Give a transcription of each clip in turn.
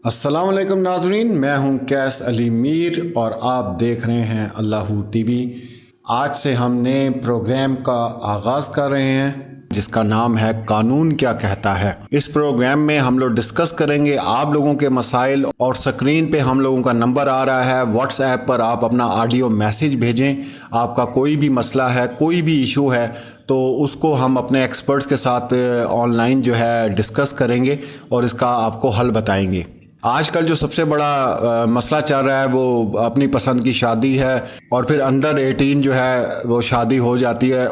السلام علیکم ناظرین، میں ہوں کیس علی میر اور آپ دیکھ رہے ہیں اللہ ٹی وی۔ آج سے ہم نئے پروگرام کا آغاز کر رہے ہیں جس کا نام ہے قانون کیا کہتا ہے۔ اس پروگرام میں ہم لوگ ڈسکس کریں گے آپ لوگوں کے مسائل، اور سکرین پہ ہم لوگوں کا نمبر آ رہا ہے، واٹس ایپ پر آپ اپنا آڈیو میسیج بھیجیں۔ آپ کا کوئی بھی مسئلہ ہے، کوئی بھی ایشو ہے تو اس کو ہم اپنے ایکسپرٹس کے ساتھ آن لائن جو ہے ڈسکس کریں گے اور اس کا آپ کو حل بتائیں گے۔ آج کل جو سب سے بڑا مسئلہ چل رہا ہے وہ اپنی پسند کی شادی ہے، اور پھر انڈر 18 جو ہے وہ شادی ہو جاتی ہے،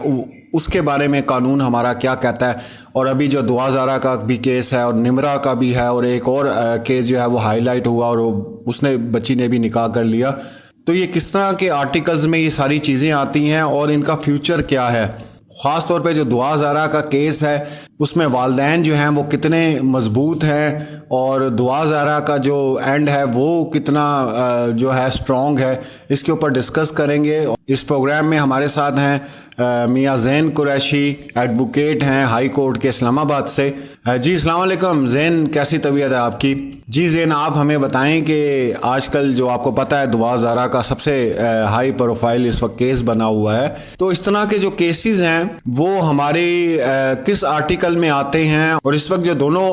اس کے بارے میں قانون ہمارا کیا کہتا ہے۔ اور ابھی جو دعا زارا کا بھی کیس ہے اور نمرا کا بھی ہے، اور ایک اور کیس جو ہے وہ ہائی لائٹ ہوا اور اس نے بچی نے بھی نکاح کر لیا۔ تو یہ کس طرح کے آرٹیکلز میں یہ ساری چیزیں آتی ہیں اور ان کا فیوچر کیا ہے۔ خاص طور پہ جو دعا زارا کا کیس ہے اس میں والدین جو ہیں وہ کتنے مضبوط ہیں، اور دعا زارا کا جو اینڈ ہے وہ کتنا جو ہے اسٹرانگ ہے، اس کے اوپر ڈسکس کریں گے۔ اس پروگرام میں ہمارے ساتھ ہیں میاں زین قریشی، ایڈوکیٹ ہیں ہائی کورٹ کے اسلام آباد سے۔ جی السلام علیکم زین، کیسی طبیعت ہے آپ کی؟ جی زین، آپ ہمیں بتائیں کہ آج کل جو آپ کو پتہ ہے دعا زارا کا سب سے ہائی پروفائل اس وقت کیس بنا ہوا ہے، تو اس طرح کے جو کیسز ہیں وہ ہمارے کس آرٹیکل میں آتے ہیں، اور اس وقت جو دونوں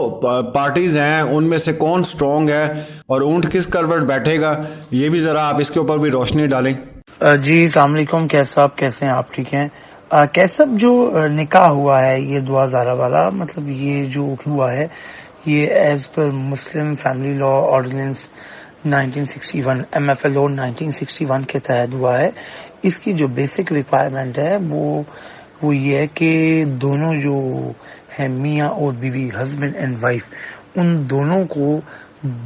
پارٹیز ہیں ان میں سے کون سٹرونگ ہے اور اونٹ کس کروٹ بیٹھے گا، یہ بھی ذرا آپ اس کے اوپر بھی روشنی ڈالیں۔ جی السلام علیکم کیس صاحب، کیسے ہیں آپ؟ ٹھیک ہیں کیس صاحب؟ جو نکاح ہوا ہے یہ دعا زارا والا، مطلب یہ جو ہوا ہے یہ as per Muslim family law ordinance 1961 M F L O 1961 کے تحت ہوا ہے۔ اس کی جو بیسک ریکوائرمنٹ ہے وہ یہ ہے کہ دونوں جو ہیں میاں اور بیوی، ہسبینڈ اینڈ وائف، ان دونوں کو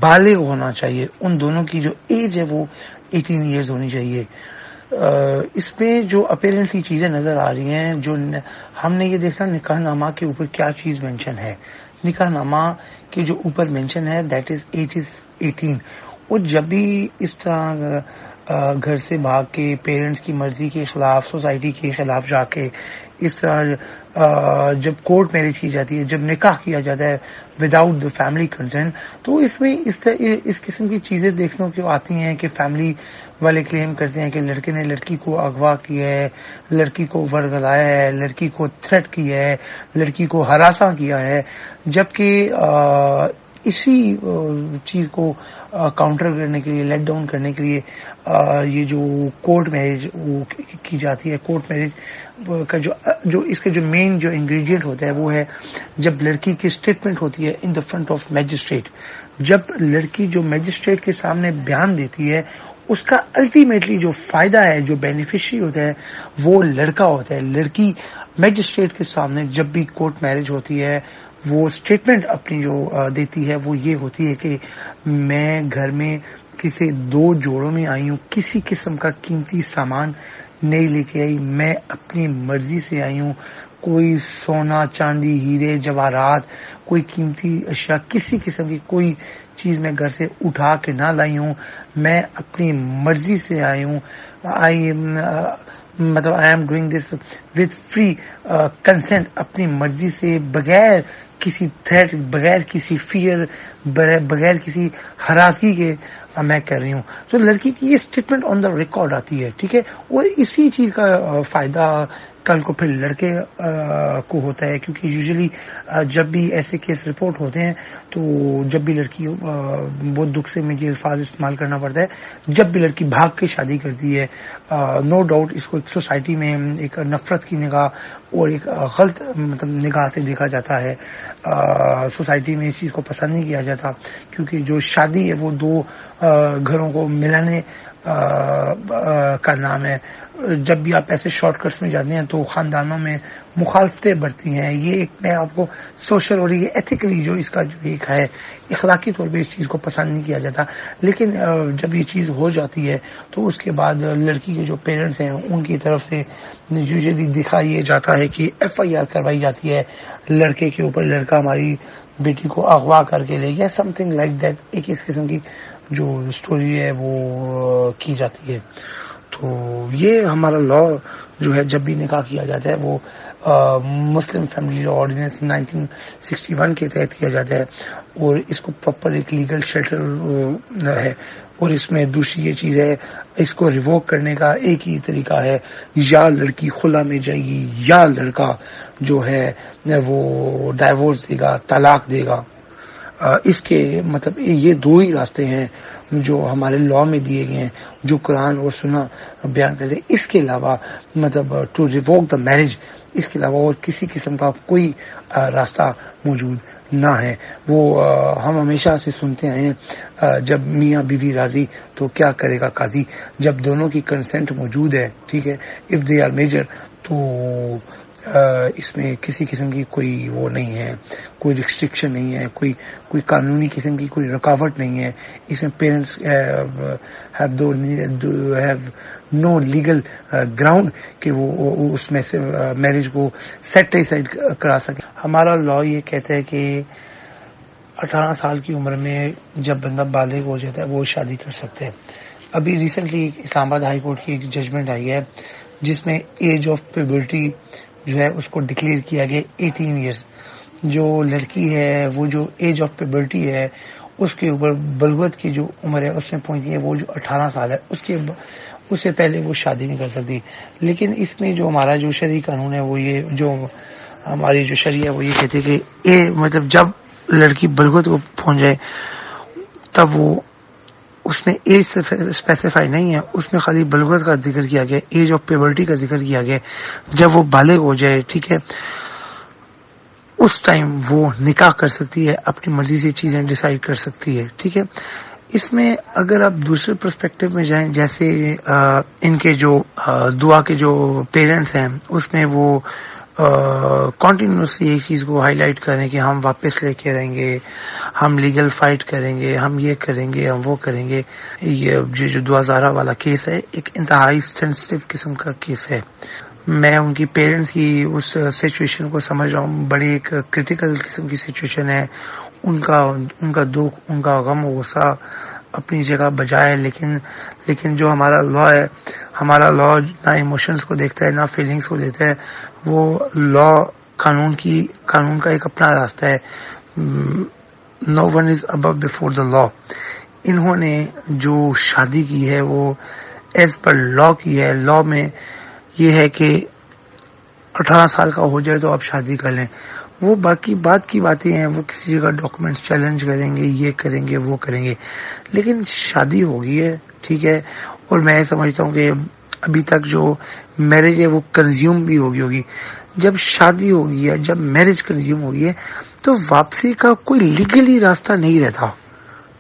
بالغ ہونا چاہیے، ان دونوں کی جو ایج ہے وہ 18 ایئرز ہونی چاہیے۔ اس میں جو اپیرنٹلی چیزیں نظر آ رہی ہیں، جو ہم نے یہ دیکھنا نکاح نامہ کے اوپر کیا چیز مینشن ہے۔ نکاح نامہ کے جو اوپر مینشن ہے دیٹ از ایج از 18۔ اور جب بھی اس طرح گھر سے بھاگ کے پیرنٹس کی مرضی کے خلاف، سوسائٹی کے خلاف جا کے اس طرح جب کورٹ میرج کی جاتی ہے، جب نکاح کیا جاتا ہے وداؤٹ دا فیملی کنسنٹ، تو اس میں اس قسم کی چیزیں دیکھنے کو آتی ہیں کہ فیملی والے کلیم کرتے ہیں کہ لڑکے نے لڑکی کو اغوا کیا ہے، لڑکی کو ورگلایا ہے، لڑکی کو تھریٹ کیا ہے، لڑکی کو ہراساں کیا ہے، جبکہ اسی چیز کو کاؤنٹر کرنے کے لیے، لیٹ ڈاؤن کرنے کے لیے یہ جو کورٹ میرج کی جاتی ہے، کورٹ میرج کا جو اس کے جو مین جو انگریڈینٹ ہوتا ہے وہ ہے جب لڑکی کی اسٹیٹمنٹ ہوتی ہے ان دا فرنٹ آف میجسٹریٹ۔ جب لڑکی جو میجسٹریٹ کے سامنے بیان دیتی ہے، اس کا الٹیمیٹلی جو فائدہ ہے، جو بینیفیشری ہوتا ہے وہ لڑکا ہوتا ہے۔ لڑکی میجسٹریٹ کے سامنے جب بھی کورٹ میرج ہوتی ہے وہ اسٹیٹمنٹ اپنی جو دیتی ہے وہ یہ ہوتی ہے کہ میں گھر میں کسی دو جوڑوں میں آئی ہوں، کسی قسم کا قیمتی سامان نہیں لے کے آئی، میں اپنی مرضی سے آئی ہوں، کوئی سونا چاندی ہیرے جواہرات، کوئی قیمتی اشیاء، کسی قسم کی کوئی چیز میں گھر سے اٹھا کے نہ لائی ہوں، میں اپنی مرضی سے آئی ہوں۔ مطلب I am doing this with free consent, اپنی مرضی سے، بغیر کسی تھریٹ، بغیر کسی فیئر، بغیر کسی ہراسگی کے میں کر رہی ہوں۔ تو لڑکی کی یہ اسٹیٹمنٹ آن دا ریکارڈ آتی ہے، ٹھیک ہے، اور اسی چیز کا فائدہ کل کو پھر لڑکے کو ہوتا ہے، کیونکہ یوزلی جب بھی ایسے کیس رپورٹ ہوتے ہیں تو جب بھی لڑکی بہت دکھ سے مجھے الفاظ استعمال کرنا پڑتا ہے، جب بھی لڑکی بھاگ کے شادی کرتی ہے، نو ڈاؤٹ اس کو ایک سوسائٹی میں ایک نفرت کی نگاہ اور ایک غلط مطلب نگاہ سے دیکھا جاتا ہے۔ سوسائٹی میں اس چیز کو پسند نہیں کیا جاتا، کیونکہ جو شادی ہے وہ دو گھروں کو ملانے کا نام ہے۔ جب بھی آپ ایسے شارٹ کٹس میں جاتے ہیں تو خاندانوں میں مخالفتیں بڑھتی ہیں۔ یہ ایک میں آپ کو سوشل اور یہ ایتھیکلی جو اس کا جو ایک ہے اخلاقی طور پہ اس چیز کو پسند نہیں کیا جاتا، لیکن جب یہ چیز ہو جاتی ہے تو اس کے بعد لڑکی کے جو پیرنٹس ہیں ان کی طرف سے یوزلی دکھایا جاتا ہے کہ ایف آئی آر کروائی جاتی ہے لڑکے کے اوپر، لڑکا ہماری بیٹی کو اغوا کر کے لے گیا، سم تھنگ لائک دیٹ، ایک اس قسم کی جو اسٹوری ہے وہ کی جاتی ہے۔ تو یہ ہمارا لا جو ہے جب بھی نکاح کیا جاتا ہے وہ مسلم فیملی لا آرڈیننس 1961 کے تحت کیا جاتا ہے، اور اس کو پراپر ایک لیگل شیلٹر ہے. اور اس میں دوسری یہ چیز ہے، اس کو ریووک کرنے کا ایک ہی طریقہ ہے، یا لڑکی خلا میں جائے گی یا لڑکا جو ہے وہ ڈائیورس دے گا، طلاق دے گا. اس کے مطلب یہ دو ہی راستے ہیں جو ہمارے لا میں دیے گئے ہیں، جو قرآن اور سننا بیان کرتے ہیں. اس کے علاوہ مطلب ٹو ریووک دا میرج، اس کے علاوہ اور کسی قسم کا کوئی راستہ موجود نہ ہے. وہ ہم ہمیشہ سے سنتے ہیں جب میاں بیوی راضی تو کیا کرے گا قاضی. جب دونوں کی کنسنٹ موجود ہے، ٹھیک ہے، اف دے آر میجر، تو اس میں کسی قسم کی کوئی وہ نہیں ہے، کوئی ریسٹرکشن نہیں ہے، کوئی قانونی قسم کی کوئی رکاوٹ نہیں ہے. اس میں parents have no legal ground کہ وہ اس میں سے میرج کو سیٹ سائڈ کرا سکے. ہمارا لا یہ کہتا ہے کہ 18 سال کی عمر میں جب بندہ بالغ ہو جاتا ہے وہ شادی کر سکتے ہیں. ابھی ریسنٹلی اسلام آباد ہائی کورٹ کی ایک ججمنٹ آئی ہے جس میں ایج آف پیوبرٹی جو ہے اس کو ڈکلیئر کیا گیا 18 ایئرز. جو لڑکی ہے وہ جو ایج آف پیوبرٹی ہے اس کے اوپر بلوغت کی جو عمر ہے اس میں پہنچی ہے وہ جو 18 سال ہے، اس سے پہلے وہ شادی نہیں کر سکتی. لیکن اس میں جو ہمارا جو شرعی قانون ہے وہ یہ، جو ہماری جو شریعہ ہے وہ یہ کہتے ہے کہ مطلب جب لڑکی بلوغت کو پہنچ جائے تب وہ، اس میں ایج اسپیسیفائی نہیں ہے، اس میں خالی بلوغت کا ذکر کیا گیا، ایج آف پیورٹی کا ذکر کیا گیا. جب وہ بالغ ہو جائے، ٹھیک ہے، اس ٹائم وہ نکاح کر سکتی ہے، اپنی مرضی سے چیزیں ڈیسائیڈ کر سکتی ہے. ٹھیک ہے، اس میں اگر آپ دوسرے پرسپیکٹو میں جائیں، جیسے ان کے جو دعا کے جو پیرنٹس ہیں اس میں وہ کنٹینیوسلی ایک چیز کو ہائی لائٹ کریں کہ ہم واپس لے کے رہیں گے، ہم لیگل فائٹ کریں گے، ہم یہ کریں گے، ہم وہ کریں گے. یہ جو دعا زارہ والا کیس ہے ایک انتہائی سینسٹیو قسم کا کیس ہے. میں ان کی پیرنٹس کی اس سچویشن کو سمجھ رہا ہوں، بڑی ایک کریٹیکل قسم کی سچویشن ہے. ان کا دکھ، ان کا غم و غصہ اپنی جگہ بجائے، لیکن جو ہمارا لا ہے، ہمارا لا نہ ایموشنز کو دیکھتا ہے نہ فیلنگز کو دیکھتا ہے. وہ لا قانون کا ایک اپنا راستہ ہے. نو ون از ابو بفور دا لا. انہوں نے جو شادی کی ہے وہ ایز پر لا کی ہے. لا میں یہ ہے کہ 18 سال کا ہو جائے تو آپ شادی کر لیں. وہ باقی بات کی باتیں ہیں، وہ کسی جگہ ڈاکومنٹس چیلنج کریں گے، یہ کریں گے، وہ کریں گے، لیکن شادی ہو گئی ہے. ٹھیک ہے، اور میں سمجھتا ہوں کہ ابھی تک جو میرج ہے وہ کنزیوم بھی ہوگی. جب شادی ہو گئی ہے، جب میرج کنزیوم ہو گئی ہے تو واپسی کا کوئی لیگلی راستہ نہیں رہتا.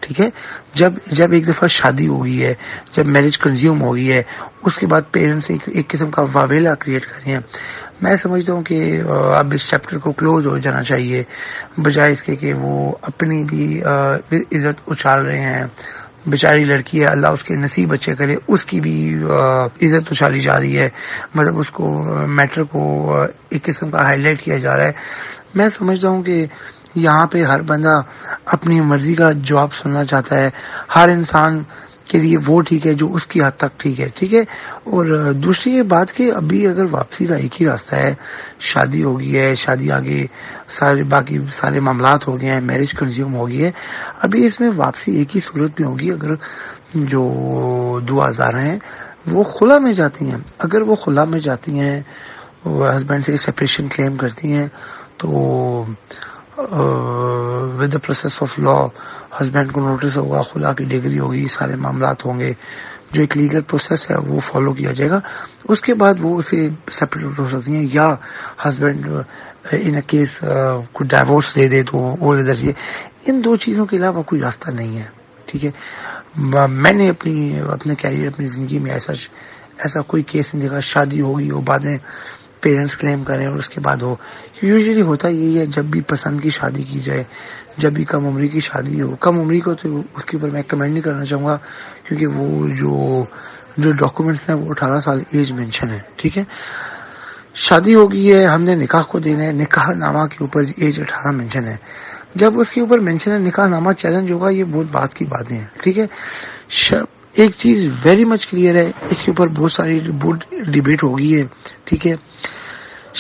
ٹھیک ہے، جب ایک دفعہ شادی ہو گئی ہے، جب میرج کنزیوم ہو گئی ہے، اس کے بعد پیرنٹس ایک قسم کا واویلا کریٹ کر رہے ہیں. میں سمجھتا ہوں کہ اب اس چیپٹر کو کلوز ہو جانا چاہیے، بجائے اس کے کہ وہ اپنی بھی عزت اچھال رہے ہیں. بیچاری لڑکی ہے، اللہ اس کے نصیب اچھے کرے، اس کی بھی عزت اچھالی جا رہی ہے. مطلب اس کو میٹر کو ایک قسم کا ہائی لائٹ کیا جا رہا ہے. میں سمجھتا ہوں کہ یہاں پہ ہر بندہ اپنی مرضی کا جواب سننا چاہتا ہے. ہر انسان کے لیے وہ ٹھیک ہے جو اس کی حد تک ٹھیک ہے. ٹھیک ہے، اور دوسری یہ بات کہ ابھی اگر واپسی کا ایک ہی راستہ ہے، شادی ہو گئی ہے، شادی آگے باقی سارے معاملات ہو گئے ہیں، میرج کنزیوم ہو گئی ہے، ابھی اس میں واپسی ایک ہی صورت میں ہوگی اگر جو دعا زارہ ہیں وہ خلا میں جاتی ہیں. اگر وہ خلا میں جاتی ہیں، وہ ہسبینڈ سے سپریشن کلیم کرتی ہیں، تو with the process of law husband کو نوٹس ہوگا، خلا کی ڈگری ہوگی، سارے معاملات ہوں گے، جو ایک لیگل پروسیس ہے وہ فالو کیا جائے گا. اس کے بعد وہ اسے سپریٹ ہو سکتی ہیں، یا ہسبینڈ ان کیس کو ڈائیورس دے دے تو وہ درجے. ان دو چیزوں کے علاوہ کوئی راستہ نہیں ہے. ٹھیک ہے، میں نے اپنے کیریئر، اپنی زندگی میں ایسا کوئی کیس نہیں دیکھا شادی ہوگی اور بعد میں پیرنٹس کلیم کریں اور اس کے بعد ہو. یوزلی ہوتا یہی ہے، جب بھی پسند کی شادی کی جائے، جب بھی کم عمری کی شادی ہو. کم عمری کو تو اس کے اوپر میں کمنٹ نہیں کرنا چاہوں گا، کیونکہ وہ جو ڈاکومنٹس ہیں وہ 18 سال ایج مینشن ہے. ٹھیک ہے، شادی ہو گئی ہے، ہم نے نکاح کو دینا ہے، نکاح نامہ کے اوپر ایج 18 مینشن ہے. جب اس کے اوپر مینشن ہے نکاح نامہ چیلنج ہوگا، یہ بہت بات کی باتیں ہیں. ٹھیک ہے، ایک چیز ویری مچ کلیئر ہے، اس کے اوپر بہت ساری ڈیبیٹ ہو گئی ہے. ٹھیک ہے،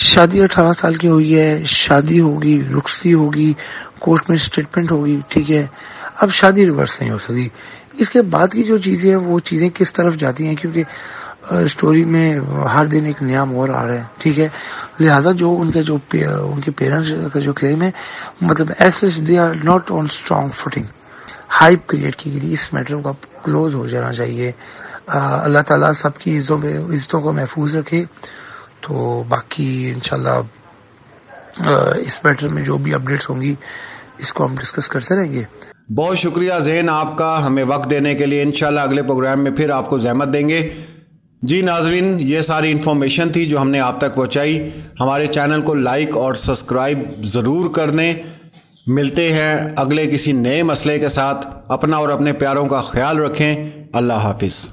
شادی 18 سال کی ہوئی ہے، شادی ہوگی، رخصتی ہوگی، کورٹ میں اسٹیٹمنٹ ہوگی، ٹھیک ہے. اب شادی ریورس نہیں ہو سکتی. اس کے بعد کی جو چیزیں ہیں وہ چیزیں کس طرف جاتی ہیں، کیونکہ اسٹوری میں ہر دن ایک نیا مور آ رہا ہے، ٹھیک ہے. لہٰذا جو ان کے پیرنٹس کا جو کلیم ہے، مطلب ایسے they are not on strong footing. Hype create کی گئی، اس میٹر کا کلوز ہو جانا چاہیے. اللہ تعالیٰ سب کی عزتوں کو محفوظ رکھے. تو باقی انشاءاللہ اس میٹر میں جو بھی اپڈیٹس ہوں گی اس کو ہم ڈسکس کرتے رہیں گے. بہت شکریہ زین آپ کا ہمیں وقت دینے کے لیے. انشاءاللہ اگلے پروگرام میں پھر آپ کو زحمت دیں گے. جی ناظرین، یہ ساری انفارمیشن تھی جو ہم نے آپ تک پہنچائی. ہمارے چینل کو لائک اور سبسکرائب ضرور کر دیں. ملتے ہیں اگلے کسی نئے مسئلے کے ساتھ. اپنا اور اپنے پیاروں کا خیال رکھیں. اللہ حافظ.